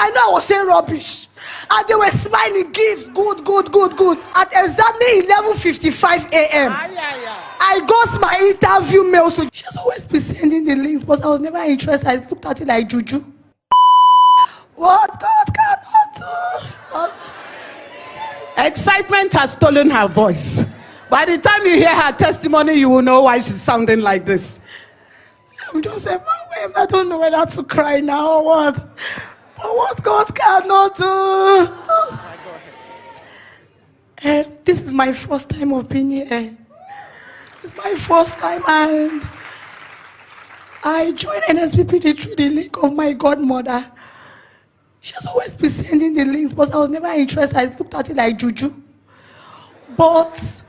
I know I was saying rubbish. And they were smiling, gifts, good. At exactly 11:55 a.m. I got my interview mail. So she has always been sending the links, but I was never interested. I looked at it like juju. What God cannot do. Excitement has stolen her voice. By the time you hear her testimony, you will know why she's sounding like this. I'm just overwhelmed. I don't know whether to cry now or what. But what God cannot do. This is my first time of being here. It's my first time, and I joined NSPPD through the link of my godmother. She has always been sending the links, but I was never interested. I looked at it like juju. But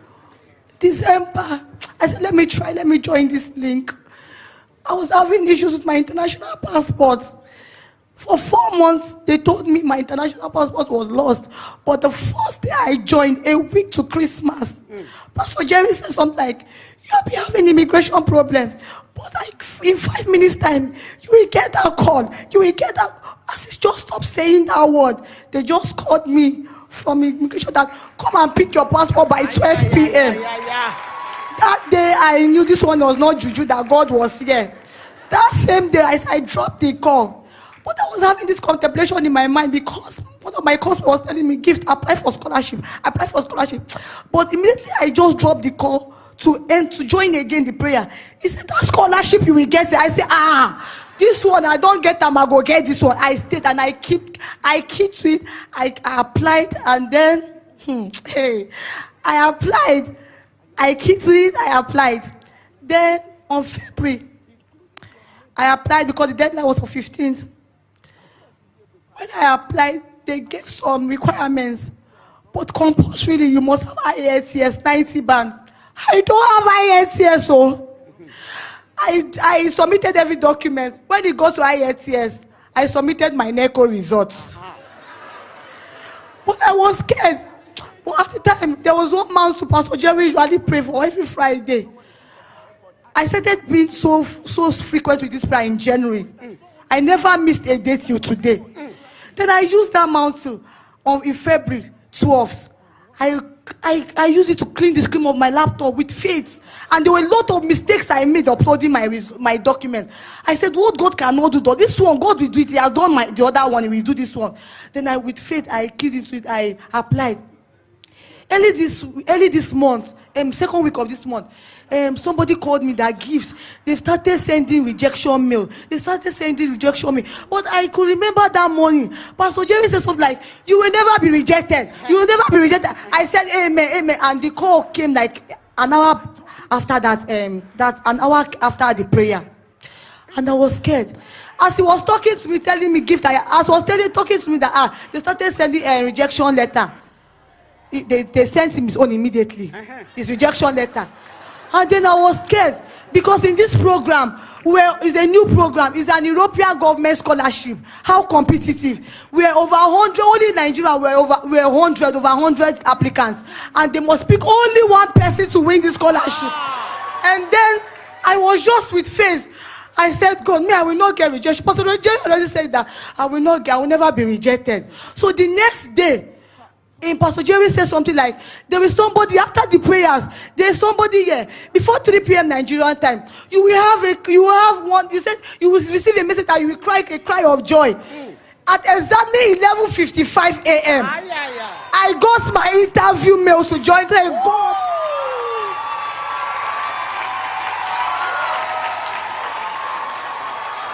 December, I said, let me join this link. I was having issues with my international passport. For 4 months, they told me my international passport was lost. But the first day I joined, a week to Christmas, Pastor Jerry said something like, you'll be having immigration problem. But like in 5 minutes time, you will get that call. You will get that. As he just stopped saying that word, they just called me from immigration that come and pick your passport by 12 p.m. That day I knew this one was not juju, that God was here. That same day I dropped the call. But I was having this contemplation in my mind because one of my customers was telling me, gift, apply for scholarship. But immediately I just dropped the call to join again the prayer. He said, that scholarship you will get it. I said, this one I don't get them, I go get this one. I stayed and I keep to it. I applied, and then I applied. I keep to it, I applied. Then on February, I applied because the deadline was for 15th. When I applied, they gave some requirements, but compulsorily you must have IATS 90 band. I don't have IATS, so I submitted every document. When it got to IATS, I submitted my NECO results. But I was scared. But at the time, there was one man to Pastor Jerry usually pray for every Friday. I started being so frequent with this prayer in January. I never missed a day till today. Then I used that mountain in February 12th. I used it to clean the screen of my laptop with faith. And there were a lot of mistakes I made uploading my document. I said, what God cannot do, this one, God will do it. He has done the other one, he will do this one. Then with faith, I keyed into it, I applied. Early this month, second week of this month, somebody called me that gifts. They started sending rejection mail. But I could remember that morning, Pastor Jerry said something like, you will never be rejected. You will never be rejected. I said, amen. And the call came like an hour after that, an hour after the prayer. And I was scared. As he was talking to me, telling me gift, talking to me that they started sending a rejection letter. They sent him his own immediately. His rejection letter. And then I was scared because in this program, it's a new program, it's an European government scholarship. How competitive. We are over 100, only in Nigeria we're over 100 applicants. And they must pick only one person to win this scholarship. And then I was just with faith. I said, God, I will not get rejected. Pastor Jerry already said that I will never be rejected. So the next day, Pastor Jerry said something like, there is somebody after the prayers, there's somebody here before 3 p.m. Nigerian time. You will have one. You said you will receive a message that you will cry a cry of joy. At exactly 11:55 a.m. I got my interview mail to join them.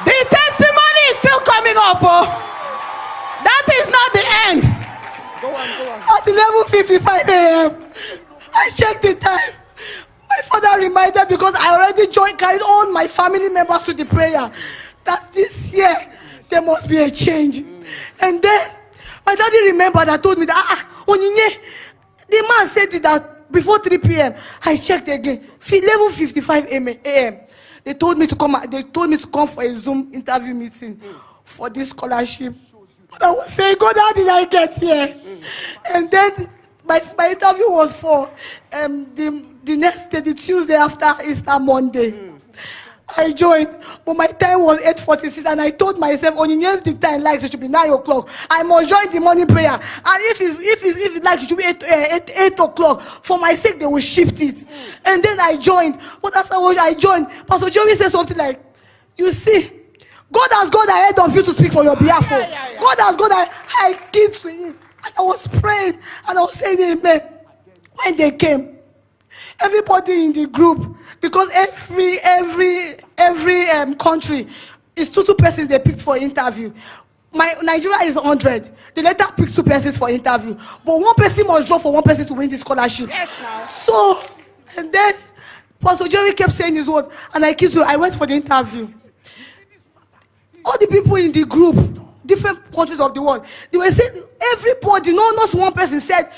The testimony is still coming up. That is not the end. Go on. At 11:55 a.m., I checked the time. My father reminded because I already carried all my family members to the prayer that this year there must be a change. And then my daddy remembered and told me that Onyinye, the man said that before 3 p.m. I checked again. 11:55 a.m. They told me to come for a Zoom interview meeting for this scholarship. But I was saying, God, how did I get here? And then my interview was for the next day, the Tuesday after Easter Monday. I joined, but my time was 8:46, and I told myself, on the time like it should be 9 o'clock. I must join the morning prayer, and if it like it should be 8 o'clock. For my sake, they will shift it. And then I joined, but as I joined, Pastor Jerry said something like, "You see, God has gone ahead of you to speak for your behalf. God has gone ahead." I came to him, and I was praying, and I was saying amen. When they came, everybody in the group, because every country is two persons they picked for interview. My Nigeria is 100. They later picked 2 persons for interview, but 1 person must draw for 1 person to win the scholarship. Yes, now. So, and then Pastor Jerry kept saying his word, and I went for the interview. All the people in the group, different countries of the world, they were saying, everybody, no, not 1 person said,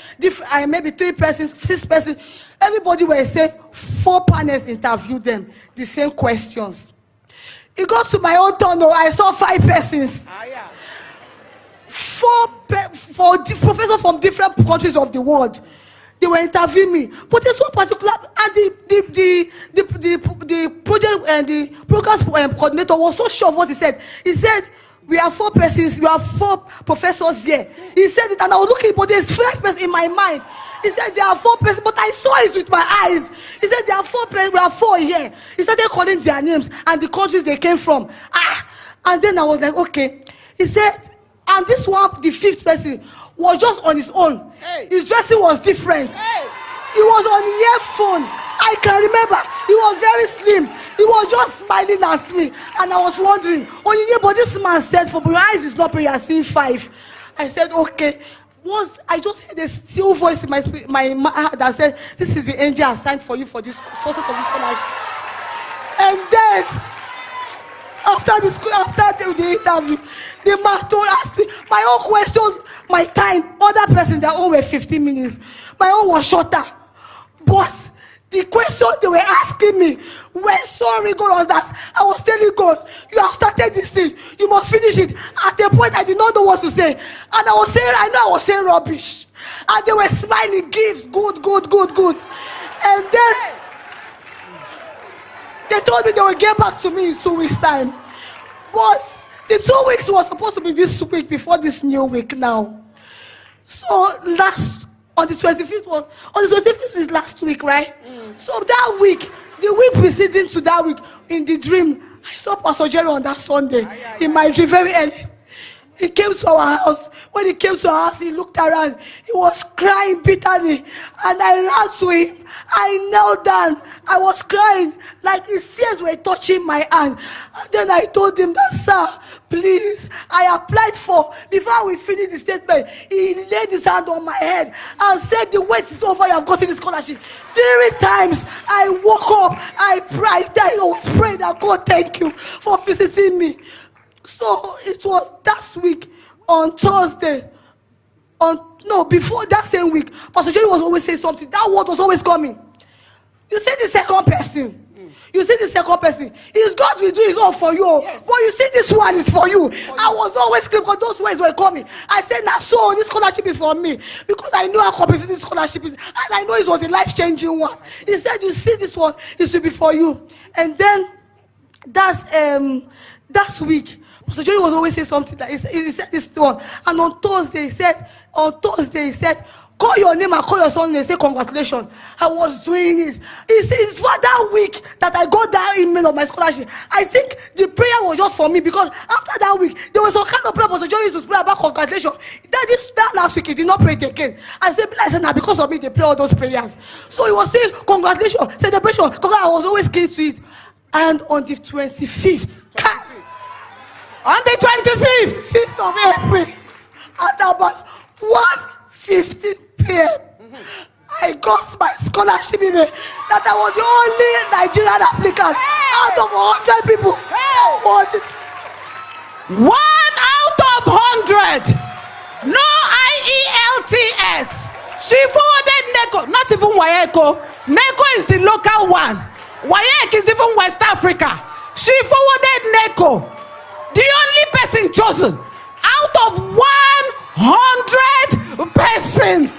maybe 3 persons, 6 persons, everybody were saying 4 panels interviewed them, the same questions. It got to my own turn, I saw 5 persons. 4 professors from different countries of the world. They were interviewing me, but there's one particular, and the project and the program coordinator was so sure of what he said. He said, "We have 4 persons, we have 4 professors here." He said it, and I was looking, but there's 5 persons in my mind. He said there are 4 persons, but I saw it with my eyes. He said there are 4 persons, we have 4 here. He started calling their names and the countries they came from. And then I was like, okay. He said, and this one, the 5th person, was just on his own. Hey. His dressing was different. Hey. He was on the earphone. I can remember. He was very slim. He was just smiling at me. And I was wondering, but this man said, for your eyes is not prayer, you are seeing 5. I said, okay. I just heard a still voice in my heart that said, "This is the angel assigned for you for this source of this scholarship." And then, after the interview, the man asked me my own questions, my time. Other person, their own were 15 minutes. My own was shorter. But the questions they were asking me were so rigorous that I was telling God, "You have started this thing, you must finish it." At a point, I did not know what to say. And I was saying rubbish. And they were smiling, gifts, good. And then they told me they would get back to me in 2 weeks' time. But the 2 weeks was supposed to be this week before this new week now. So on the 25th is last week, right? So that week, the week preceding to that week, in the dream, I saw Pastor Jerry on that Sunday in my dream very early. He came to our house. When he came to our house, he looked around. He was crying bitterly. And I ran to him. I knelt down. I was crying. Like his tears were touching my hand. And then I told him that, "Sir, please, I applied for." Before we finished the statement, he laid his hand on my head and said, "The wait is over. You have gotten the scholarship." 3 times I woke up. I prayed. I was praying that, "God, thank you for visiting me." So it was last week on Thursday. Before that same week, Pastor Jerry was always saying something. That word was always coming. You see the second person. You see the second person. It's God will do his own for you. Yes. But you see this one is for you. I was always screaming because those words were coming. I said, "Now, so this scholarship is for me." Because I know how comprehensive this scholarship is. And I know it was a life-changing one. He said, "You see this one, it will be for you." And then that week, Pastor Jerry was always saying something that he said this one. And on Thursday, he said, "Call your name and call your son and say congratulations." I was doing it. It's for that week that I got that email of my scholarship. I think the prayer was just for me, because after that week, there was some kind of prayer Pastor Jerry used to pray about congratulations. That last week, he did not pray it again. I said, "Now because of me, they pray all those prayers." So he was saying congratulations, celebration. I was always keen to it. And on the 25th, on the 25th of April, at about 1:15 p.m., I got my scholarship email that I was the only Nigerian applicant out of 100 people. 1 out of 100. No IELTS. She forwarded NECO, not even WAECO. NECO is the local one. WAEC is even West Africa. She forwarded NECO. The only person chosen out of 100 persons